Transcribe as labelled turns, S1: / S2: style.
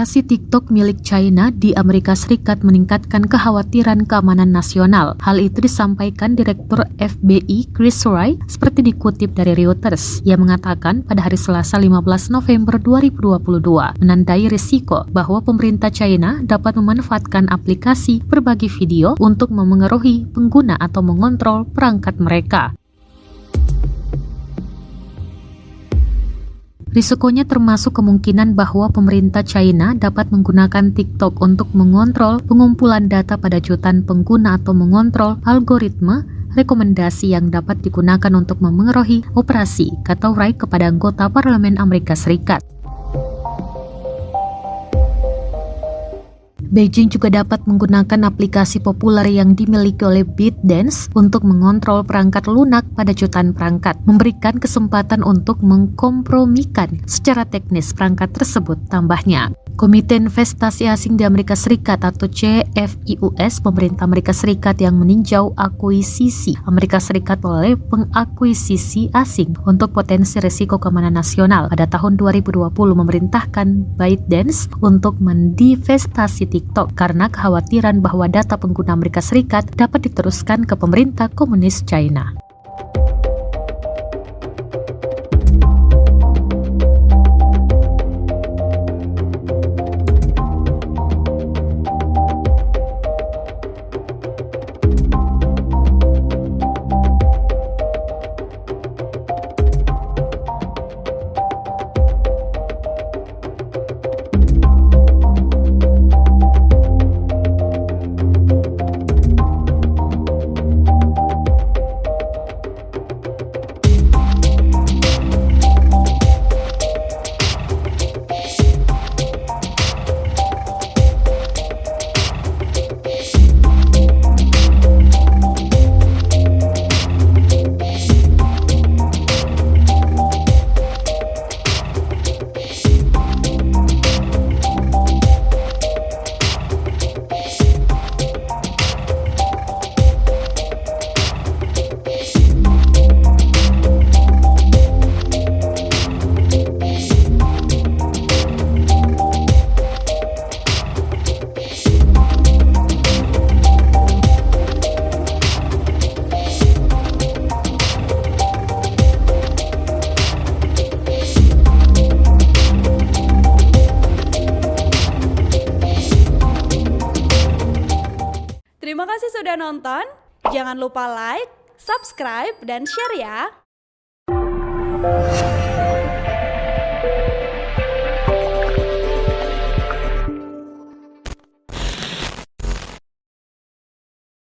S1: Operasi TikTok milik China di Amerika Serikat meningkatkan kekhawatiran keamanan nasional. Hal itu disampaikan Direktur FBI Chris Wright seperti dikutip dari Reuters. Ia mengatakan pada hari Selasa 15 November 2022 menandai risiko bahwa pemerintah China dapat memanfaatkan aplikasi berbagi video untuk memengaruhi pengguna atau mengontrol perangkat mereka. Risikonya termasuk kemungkinan bahwa pemerintah China dapat menggunakan TikTok untuk mengontrol pengumpulan data pada jutaan pengguna atau mengontrol algoritma rekomendasi yang dapat digunakan untuk memengaruhi operasi, kata Wright kepada anggota Parlemen Amerika Serikat. Beijing juga dapat menggunakan aplikasi populer yang dimiliki oleh ByteDance untuk mengontrol perangkat lunak pada jutaan perangkat, memberikan kesempatan untuk mengkompromikan secara teknis perangkat tersebut, tambahnya. Komite Investasi Asing di Amerika Serikat atau CFIUS, pemerintah Amerika Serikat yang meninjau akuisisi Amerika Serikat oleh pengakuisisi asing untuk potensi risiko keamanan nasional pada tahun 2020 memerintahkan ByteDance untuk mendivestasi TikTok karena kekhawatiran bahwa data pengguna Amerika Serikat dapat diteruskan ke pemerintah komunis China.
S2: Terima kasih sudah nonton. Jangan lupa like, subscribe, dan share ya.